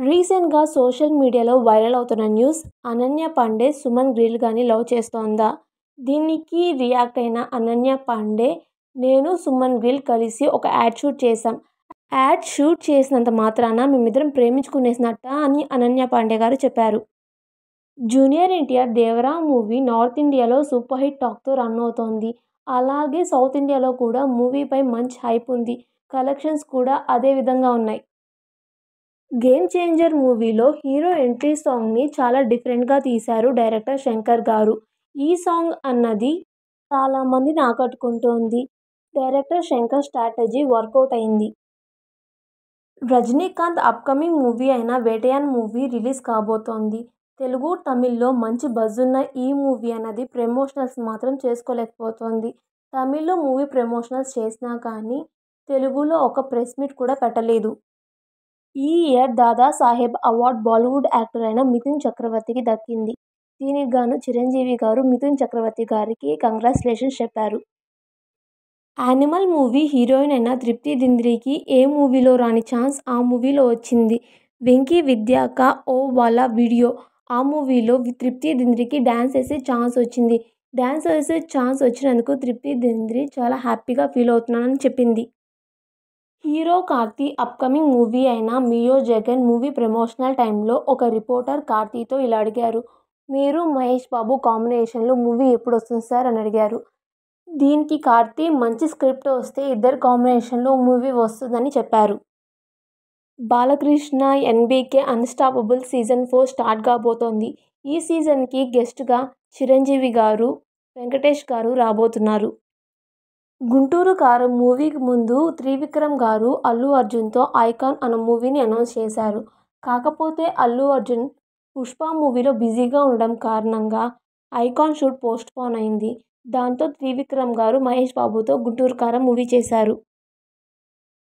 రీసెంట్‌గా సోషల్ మీడియాలో వైరల్ అవుతున్న న్యూస్ అనన్య పాండే సుమన్ గ్రిల్ గారిని లవ్ చేస్తోందా? దీనికి రియాక్ట్ అయిన అనన్య పాండే, నేను సుమన్ గ్రిల్ కలిసి ఒక యాడ్ షూట్ చేశాం. యాడ్ షూట్ చేసినంత మాత్రాన మేమిద్దరం ప్రేమించుకునేసినట్టా అని అనన్య పాండే గారు చెప్పారు. Junior NTR 'Devara' movie north ఇండియాలో సూపర్ హిట్ టాక్‌తో రన్ అవుతోంది. అలాగే సౌత్ ఇండియాలో కూడా మూవీపై మంచి హైప్ ఉంది. కలెక్షన్స్ కూడా అదే విధంగా ఉన్నాయి. 'గేమ్ చేంజర్' మూవీలో హీరో ఎంట్రీ సాంగ్‌ని చాలా డిఫరెంట్‌గా తీశారు డైరెక్టర్ శంకర్ గారు. ఈ సాంగ్ అన్నది చాలా మందిని ఆకట్టుకుంటోంది. డైరెక్టర్ శంకర్ స్ట్రాటజీ వర్కౌట్ అయింది. రజనీకాంత్ అప్కమింగ్ మూవీ అయిన 'వేటయాన్' మూవీ రిలీజ్ కాబోతోంది. తెలుగు, తమిళ్లో మంచి బజ్ ఉన్న ఈ మూవీ అన్నది ప్రమోషనల్స్ మాత్రం చేసుకోలేకపోతోంది. తమిళ్లో మూవీ ప్రమోషనల్స్ చేసినా కానీ తెలుగులో ఒక ప్రెస్ మీట్ కూడా పెట్టలేదు. ఈ year Dadasaheb award Bollywood actor అయిన మిథున్ చక్రవర్తికి దక్కింది. దీనికి గాను చిరంజీవి గారు మిథున్ చక్రవర్తి గారికి కంగ్రాచ్యులేషన్స్ చెప్పారు. 'యానిమల్' మూవీ హీరోయిన్ అయిన తృప్తి దింద్రీకి ఏ మూవీలో రాని ఛాన్స్ ఆ మూవీలో వచ్చింది. 'వెంకీ విద్యా కా ఓ వాలా వీడియో' ఆ మూవీలో తృప్తి దింద్రీకి డాన్స్ చేసే ఛాన్స్ వచ్చింది. డాన్స్ చేసే ఛాన్స్ వచ్చినందుకు తృప్తి దింద్రీ చాలా హ్యాపీగా ఫీల్ అవుతున్నానని చెప్పింది. హీరో కార్తీ అప్కమింగ్ మూవీ అయిన 'మియో జగన్' మూవీ ప్రమోషనల్ టైంలో ఒక రిపోర్టర్ కార్తీతో ఇలా అడిగారు. మీరు, మహేష్ బాబు కాంబినేషన్లో మూవీ ఎప్పుడొస్తుంది సార్ అని అడిగారు. దీనికి కార్తీ మంచి స్క్రిప్ట్ వస్తే ఇద్దరి కాంబినేషన్లో మూవీ వస్తుందని చెప్పారు. Balakrishna NBK unstoppable season 4 start కాబోతోంది. ఈ సీజన్కి గెస్ట్గా చిరంజీవి గారు, వెంకటేష్ గారు రాబోతున్నారు. 'గుంటూరు కారం' మూవీకి ముందు త్రివిక్రమ్ గారు అల్లు అర్జున్తో 'ఐకాన్' అన్న మూవీని అనౌన్స్ చేశారు. కాకపోతే అల్లు అర్జున్ 'పుష్ప' మూవీలో బిజీగా ఉండడం కారణంగా 'ఐకాన్' షూట్ పోస్ట్పోన్ అయింది. దాంతో త్రివిక్రమ్ గారు మహేష్ బాబుతో 'గుంటూరు కారం' మూవీ చేశారు.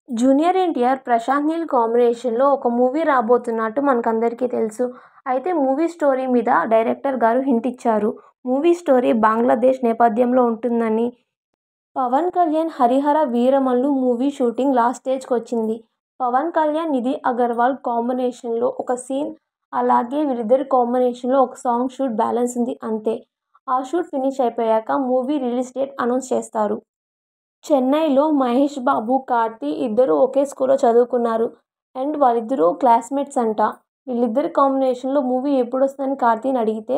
జూనియర్ ఎన్టీఆర్, ప్రశాంత్ నీల్ కాంబినేషన్లో ఒక మూవీ రాబోతున్నట్టు మనకందరికీ తెలుసు. అయితే మూవీ స్టోరీ మీద డైరెక్టర్ గారు హింట్ ఇచ్చారు. మూవీ స్టోరీ బంగ్లాదేశ్ నేపథ్యంలో ఉంటుందని. Pawan Kalyan 'Harihara Veeramallu' movie shooting last స్టేజ్కి వచ్చింది. పవన్ కళ్యాణ్, నిధి అగర్వాల్ కాంబినేషన్లో ఒక సీన్, అలాగే వీరిద్దరి కాంబినేషన్లో ఒక సాంగ్ షూట్ బ్యాలెన్స్ ఉంది అంతే. ఆ షూట్ ఫినిష్ అయిపోయాక మూవీ రిలీజ్ డేట్ అనౌన్స్ చేస్తారు. చెన్నైలో మహేష్ బాబు, కార్తీ ఇద్దరూ ఒకే స్కూల్లో చదువుకున్నారు. అండ్ వాళ్ళిద్దరూ క్లాస్మేట్స్ అంట. వీళ్ళిద్దరి కాంబినేషన్లో మూవీ ఎప్పుడొస్తుందని కార్తీని అడిగితే